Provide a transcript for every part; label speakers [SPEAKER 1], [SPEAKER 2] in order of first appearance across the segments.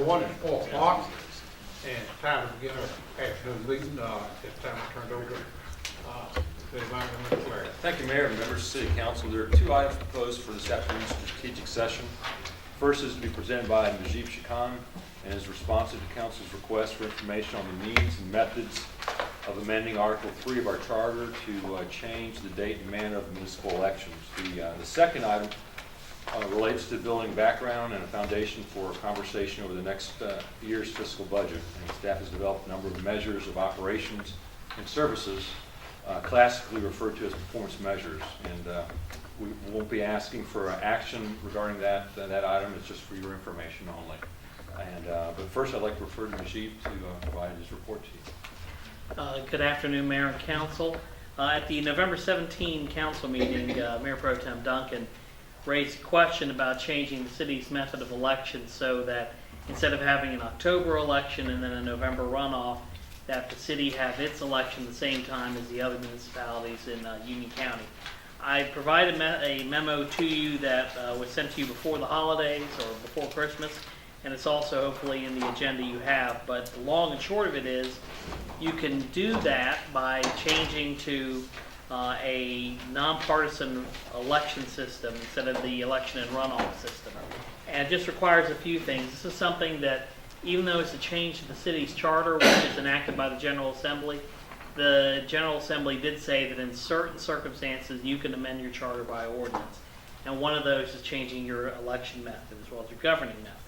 [SPEAKER 1] everyone. It's 4 o'clock, and time to begin our afternoon meeting. It's time to turn it over to anybody to declare it.
[SPEAKER 2] Thank you, Mayor and members of the City Council. There are 2 items proposed for this afternoon's strategic session. First is to be presented by Najib Shakan and is responsive to Council's request for information on the means and methods of amending Article 3 of our charter to change the date and manner of municipal elections. The second item relates to building background and a foundation for a conversation over the next year's fiscal budget. And staff has developed a number of measures of operations and services, classically referred to as performance measures. And we won't be asking for action regarding that item. It's just for your information only. And but first, I'd like to refer to Najib to provide his report to you.
[SPEAKER 3] Good afternoon, Mayor and Council. At the November 17 council meeting, Mayor Pro Tem Duncan raised a question about changing the city's method of election so that instead of having an October election and then a November runoff, that the city have its election the same time as the other municipalities in Union County. I provided a memo to you that was sent to you before the holidays or before Christmas, and it's also hopefully in the agenda you have. But the long and short of it is, you can do that by changing to a nonpartisan election system instead of the election and runoff system. And it just requires a few things. This is something that, even though it's a change to the city's charter, which is enacted by the General Assembly, the General Assembly did say that in certain circumstances you can amend your charter by ordinance. And one of those is changing your election method as well as your governing method.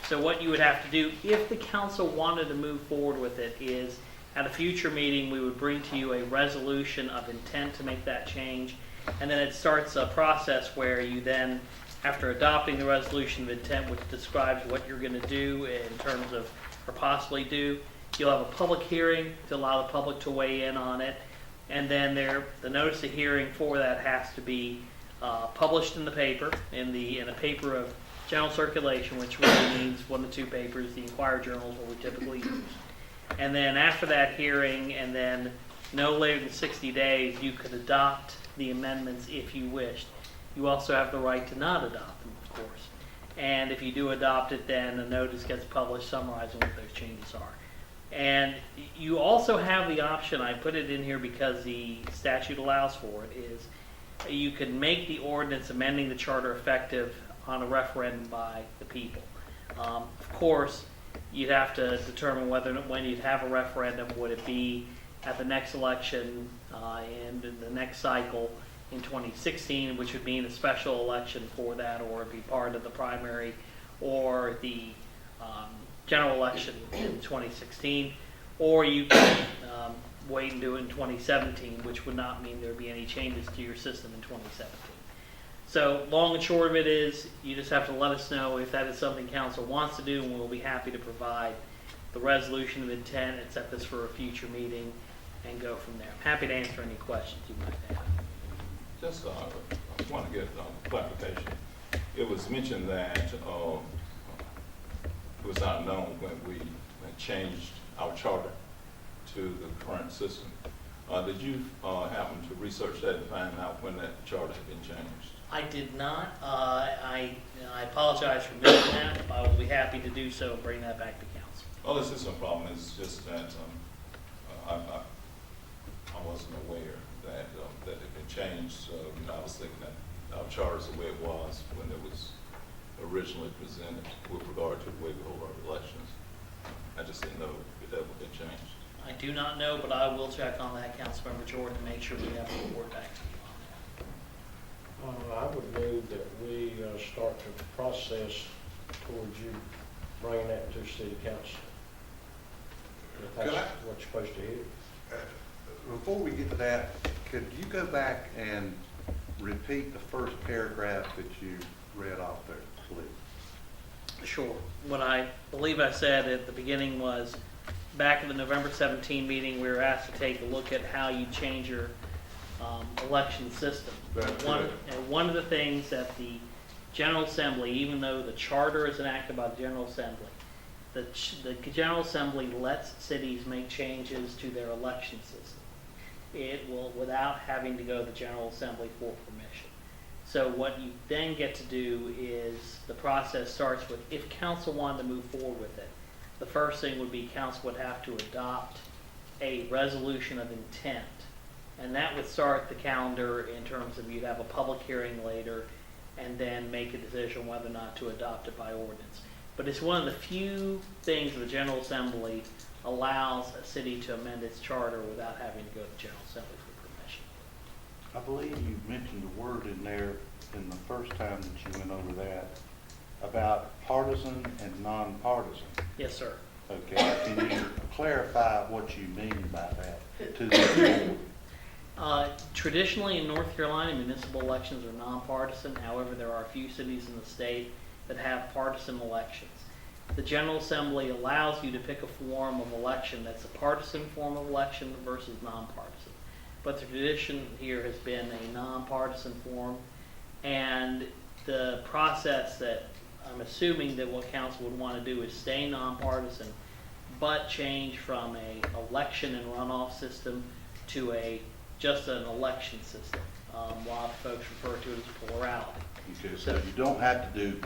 [SPEAKER 3] So what you would have to do, if the council wanted to move forward with it, is at a future meeting we would bring to you a resolution of intent to make that change. And then it starts a process where you then, after adopting the resolution of intent, which describes what you're going to do in terms of, or possibly do, you'll have a public hearing to allow the public to weigh in on it. And then the notice of hearing for that has to be published in the paper, in a paper of general circulation, which really means 1 to 2 papers. The Inquirer Journal is what we typically use. And then after that hearing, and then no later than 60 days, you could adopt the amendments if you wished. You also have the right to not adopt them, of course. And if you do adopt it, then a notice gets published summarizing what those changes are. And you also have the option, I put it in here because the statute allows for it, is you can make the ordinance amending the charter effective on a referendum by the people. Of course, you'd have to determine when you'd have a referendum. Would it be at the next election and in the next cycle in 2016, which would mean a special election for that, or it'd be part of the primary or the general election in 2016, or you can wait and do it in 2017, which would not mean there would be any changes to your system in 2017. So long and short of it is, you just have to let us know if that is something council wants to do, and we'll be happy to provide the resolution of intent and set this for a future meeting and go from there. I'm happy to answer any questions you might have.
[SPEAKER 4] Just I want to get clarification. It was mentioned that it was not known when we changed our charter to the current system. Did you happen to research that and find out when that charter had been changed?
[SPEAKER 3] I did not. I apologize for missing that. I will be happy to do so and bring that back to council.
[SPEAKER 4] Oh, this is no problem. It's just that I wasn't aware that that it had been changed. So, I was thinking that our charter is the way it was when it was originally presented with regard to the way we hold our elections. I just didn't know if that had been changed.
[SPEAKER 3] I do not know, but I will check on that, Councilmember Jordan, to make sure we have a report back to you on that.
[SPEAKER 5] I would move that we start the process towards you bringing that to city council. If that's what you're supposed to hear.
[SPEAKER 6] Before we get to that, could you go back and repeat the first paragraph that you read off there, please?
[SPEAKER 3] Sure. What I believe I said at the beginning was, back in the November 17 meeting, we were asked to take a look at how you change your election system. One of the things that the General Assembly, even though the charter is enacted by the General Assembly, the General Assembly lets cities make changes to their election system. It will, without having to go to the General Assembly for permission. So what you then get to do is, the process starts with, if council wanted to move forward with it, the first thing would be council would have to adopt a resolution of intent. And that would start the calendar in terms of, you'd have a public hearing later and then make a decision whether or not to adopt it by ordinance. But it's one of the few things the General Assembly allows a city to amend its charter without having to go to the General Assembly for permission.
[SPEAKER 6] I believe you mentioned a word in there in the first time that you went over that about partisan and nonpartisan.
[SPEAKER 3] Yes, sir.
[SPEAKER 6] Okay, can you clarify what you mean by that to the board?
[SPEAKER 3] Traditionally in North Carolina, municipal elections are nonpartisan. However, there are a few cities in the state that have partisan elections. The General Assembly allows you to pick a form of election that's a partisan form of election versus nonpartisan. But the tradition here has been a nonpartisan form, and the process that I'm assuming that what council would want to do is stay nonpartisan, but change from a election and runoff system to just an election system. A lot of folks refer to it as plurality.
[SPEAKER 6] Okay, so you don't have to do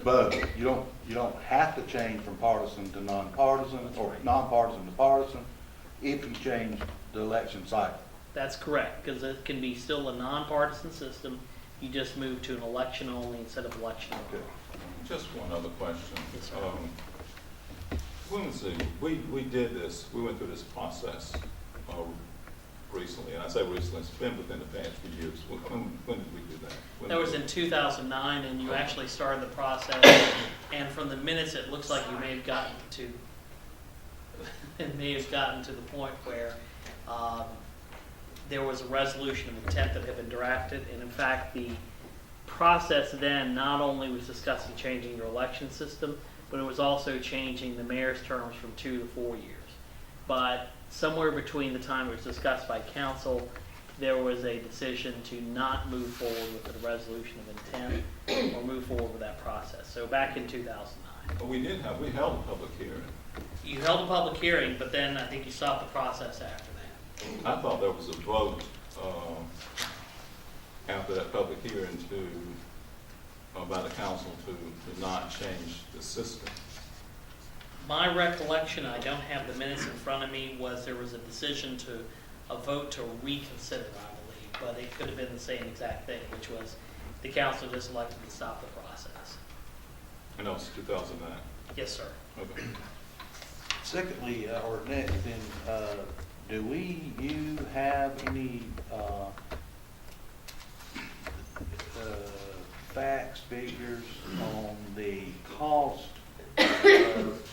[SPEAKER 6] both. You don't have to change from partisan to nonpartisan or nonpartisan to partisan if you change the election cycle.
[SPEAKER 3] That's correct, because it can be still a nonpartisan system. You just move to an election only instead of election only.
[SPEAKER 6] Okay.
[SPEAKER 4] Just one other question.
[SPEAKER 3] Yes, sir.
[SPEAKER 4] When was we did this, we went through this process recently, and I say recently, it's been within the past few years. When did we do that? When
[SPEAKER 3] That was
[SPEAKER 4] did
[SPEAKER 3] in 2009, and you actually started the process, and from the minutes, it looks like you may have gotten to, the point where there was a resolution of intent that had been drafted, and in fact, the process then not only was discussing changing your election system, but it was also changing the mayor's terms from 2 to 4 years. But somewhere between the time it was discussed by council, there was a decision to not move forward with the resolution of intent or move forward with that process. So back in 2009.
[SPEAKER 4] But we held a public hearing.
[SPEAKER 3] You held a public hearing, but then I think you stopped the process after that.
[SPEAKER 4] I thought there was a vote after that public hearing by the council to not change the system.
[SPEAKER 3] My recollection, I don't have the minutes in front of me, was there was a decision a vote to reconsider, I believe, but it could have been the same exact thing, which was the council just elected to stop the process.
[SPEAKER 4] And that was 2009.
[SPEAKER 3] Yes, sir.
[SPEAKER 4] Okay.
[SPEAKER 6] Secondly, or next, then, do you have any facts, figures on the cost of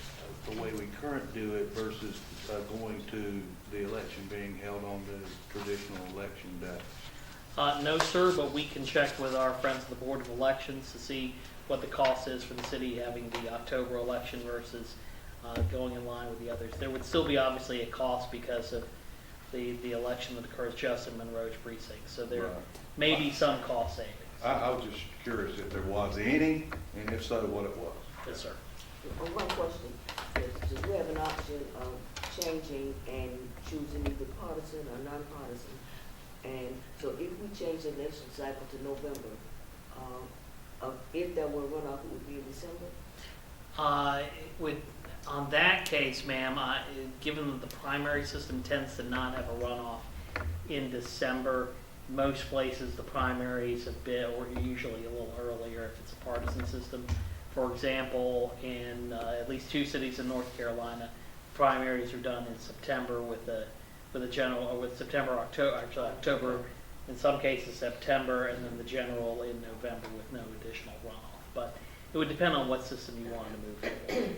[SPEAKER 6] the way we currently do it versus going to the election being held on the traditional election day?
[SPEAKER 3] No, sir, but we can check with our friends at the Board of Elections to see what the cost is for the city having the October election versus going in line with the others. There would still be obviously a cost because of the election that occurs just in Monroe's precinct. So there may be some cost savings.
[SPEAKER 6] I was just curious if there was any, and if so, what it was.
[SPEAKER 3] Yes, sir.
[SPEAKER 7] One question, is we have an option of changing and choosing either partisan or nonpartisan. And so if we change the election cycle to November, if there were runoff, it would be in December?
[SPEAKER 3] On that case, ma'am, given that the primary system tends to not have a runoff in December, most places the primaries or usually a little earlier if it's a partisan system. For example, in at least 2 cities in North Carolina, primaries are done in September with October, in some cases September, and then the general in November with no additional runoff. But it would depend on what system you wanted to move forward.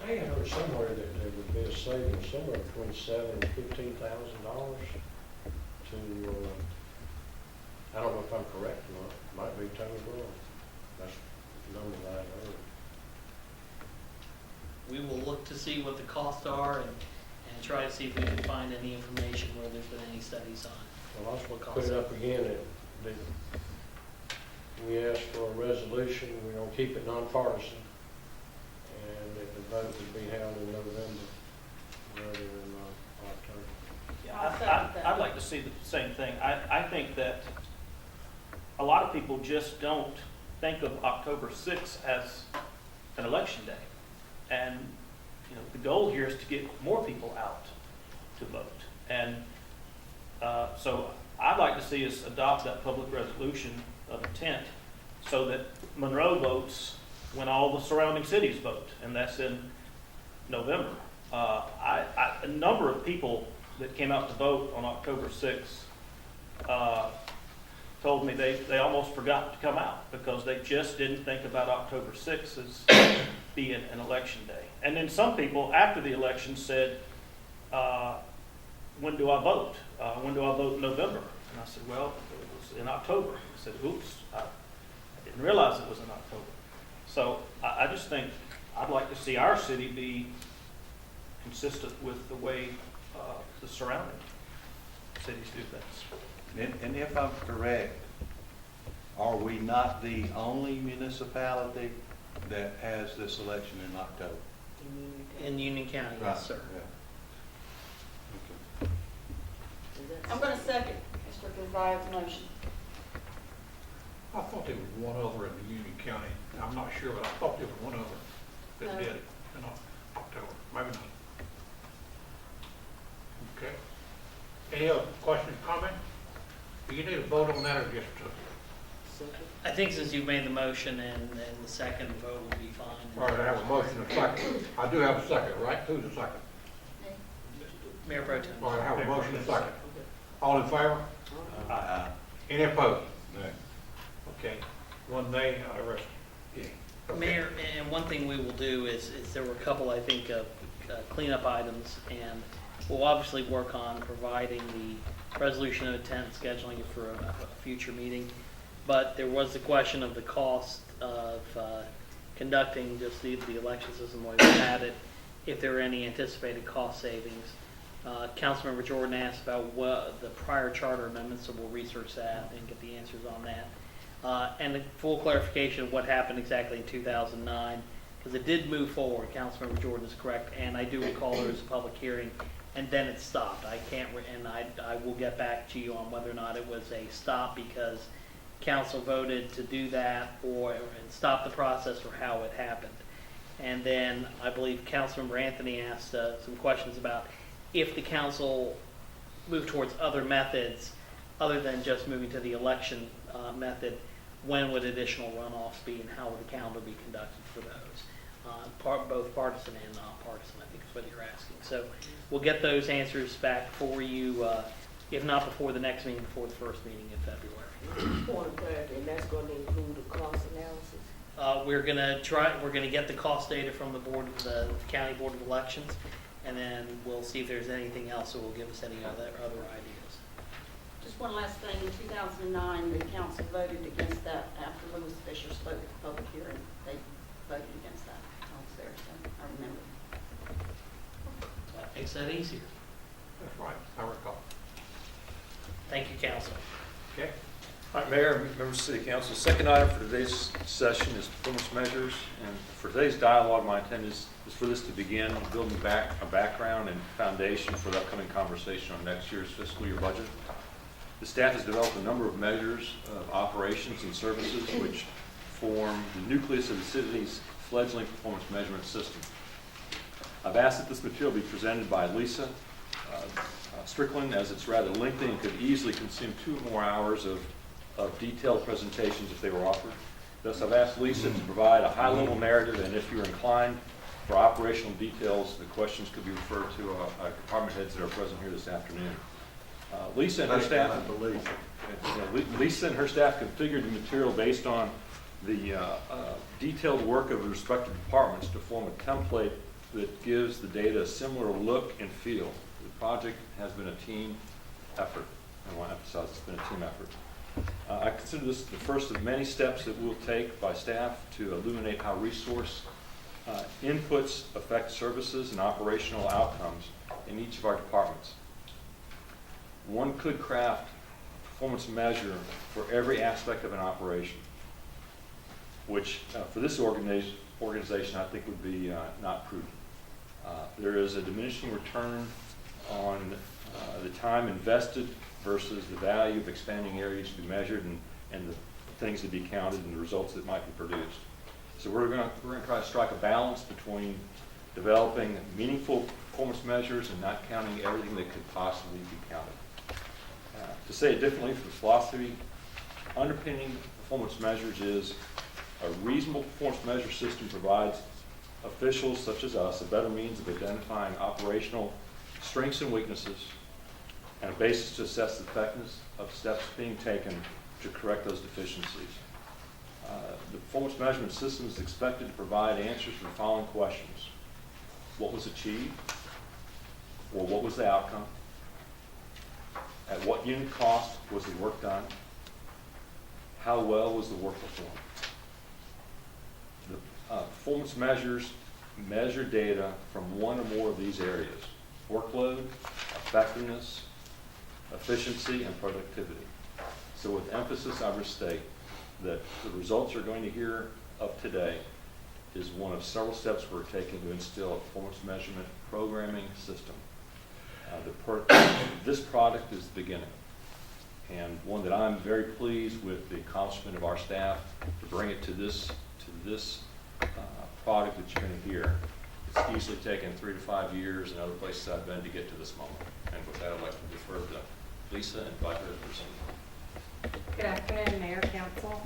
[SPEAKER 5] I heard somewhere that there would be a savings somewhere between $7,000 and $15,000 to, I don't know if I'm correct or not, might be totally wrong. That's the number that I heard.
[SPEAKER 3] We will look to see what the costs are and try to see if we can find any information where there's been any studies on.
[SPEAKER 5] Well, I'll put it up again, that we asked for a resolution, we're gonna keep it nonpartisan, and that the vote would be held in November rather than October.
[SPEAKER 8] Yeah, I'd like to see the same thing. I think that a lot of people just don't think of October 6th as an election day. And, you know, the goal here is to get more people out to vote. And so I'd like to see us adopt that public resolution of intent so that Monroe votes when all the surrounding cities vote, and that's in November. A number of people that came out to vote on October 6th told me they almost forgot to come out because they just didn't think about October 6th as being an election day. And then some people after the election said, when do I vote? When do I vote in November? And I said, well, it was in October. I said, oops, I didn't realize it was in October. So I just think I'd like to see our city be consistent with the way the surrounding cities do things.
[SPEAKER 6] And if I'm correct, are we not the only municipality that has this election in October?
[SPEAKER 3] In Union County, yes, sir.
[SPEAKER 6] Yeah.
[SPEAKER 9] I'm going to second Mr. Gazza's motion.
[SPEAKER 1] I thought there was one other in the Union County. I'm not sure, but I thought there was one other that
[SPEAKER 9] No.
[SPEAKER 1] did it in October. Maybe not. Okay. Any other questions, comments? Do you need a vote on that or just
[SPEAKER 7] Second.
[SPEAKER 3] I think since you've made the motion and the second vote will be fine.
[SPEAKER 1] all right, I have a motion and a second. I do have a second, right? Who's the second?
[SPEAKER 3] Mayor Pro Tem.
[SPEAKER 1] All right, I have a motion and a second. All in favor? Any opposed?
[SPEAKER 4] Nay.
[SPEAKER 1] Okay. One nay, the rest. Yeah. Okay.
[SPEAKER 3] Mayor, and one thing we will do is there were a couple, I think, of cleanup items, and we'll obviously work on providing the resolution of intent, scheduling it for a future meeting. But there was the question of the cost of conducting just the election system the way we had it, if there were any anticipated cost savings. Councilmember Jordan asked about what the prior charter amendments, so we'll research that and get the answers on that. And the full clarification of what happened exactly in 2009, because it did move forward. Councilmember Jordan is correct, and I do recall there was a public hearing, and then it stopped. I can't, and I will get back to you on whether or not it was a stop because council voted to do that or and stop the process or how it happened. And then I believe Councilmember Anthony asked some questions about if the council moved towards other methods other than just moving to the election method, when would additional runoffs be and how would the calendar be conducted for those? Both partisan and nonpartisan, I think is what you're asking. So we'll get those answers back for you, if not before the next meeting, before the first meeting in February.
[SPEAKER 7] Point of clarity, and that's going to include the cost analysis?
[SPEAKER 3] We're gonna get the cost data from the County Board of Elections, and then we'll see if there's anything else that will give us any other ideas.
[SPEAKER 9] Just one last thing, in 2009, the council voted against that after Lewis Fisher spoke at the public hearing. They voted against that. I was there, so I remember.
[SPEAKER 3] That makes that easier.
[SPEAKER 1] That's right, I recall.
[SPEAKER 3] Thank you, council.
[SPEAKER 1] Okay.
[SPEAKER 2] All right, Mayor, members of the City Council, second item for today's session is performance measures. And for today's dialogue, my intent is for this to begin building back a background and foundation for the upcoming conversation on next year's fiscal year budget. The staff has developed a number of measures of operations and services which form the nucleus of the city's fledgling performance measurement system. I've asked that this material be presented by Lisa Strickland, as it's rather lengthy and could easily consume 2 or more hours of detailed presentations if they were offered. Thus, I've asked Lisa to provide a high-level narrative, and if you're inclined for operational details, the questions could be referred to our department heads that are present here this afternoon. Lisa and her staff configured the material based on the detailed work of the respective departments to form a template that gives the data a similar look and feel. The project has been a team effort. I want to emphasize it's been a team effort. I consider this the first of many steps that we'll take by staff to illuminate how resource inputs affect services and operational outcomes in each of our departments. One could craft a performance measure for every aspect of an operation, which for this organization I think would be not prudent. There is a diminishing return on the time invested versus the value of expanding areas to be measured, and the things to be counted and the results that might be produced. So we're going to try to strike a balance between developing meaningful performance measures and not counting everything that could possibly be counted. To say it differently, the philosophy underpinning performance measures is a reasonable performance measure system provides officials such as us a better means of identifying operational strengths and weaknesses and a basis to assess the effectiveness of steps being taken to correct those deficiencies. The performance measurement system is expected to provide answers to the following questions. What was achieved? Or what was the outcome? At what unit cost was the work done? How well was the work performed? The performance measures measure data from one or more of these areas: workload, effectiveness, efficiency, and productivity. So with emphasis, I restate that the results you're going to hear of today is one of several steps we're taking to instill a performance measurement programming system. This product is the beginning, and one that I'm very pleased with the accomplishment of our staff to bring it to this product that you're going to hear. It's easily taken 3 to 5 years and other places I've been to get to this moment. And with that, I'd like to defer to Lisa and invite her to present.
[SPEAKER 10] Good afternoon, Mayor, Council.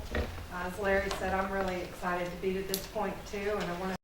[SPEAKER 10] As Larry said, I'm really excited to be to this point too, and I want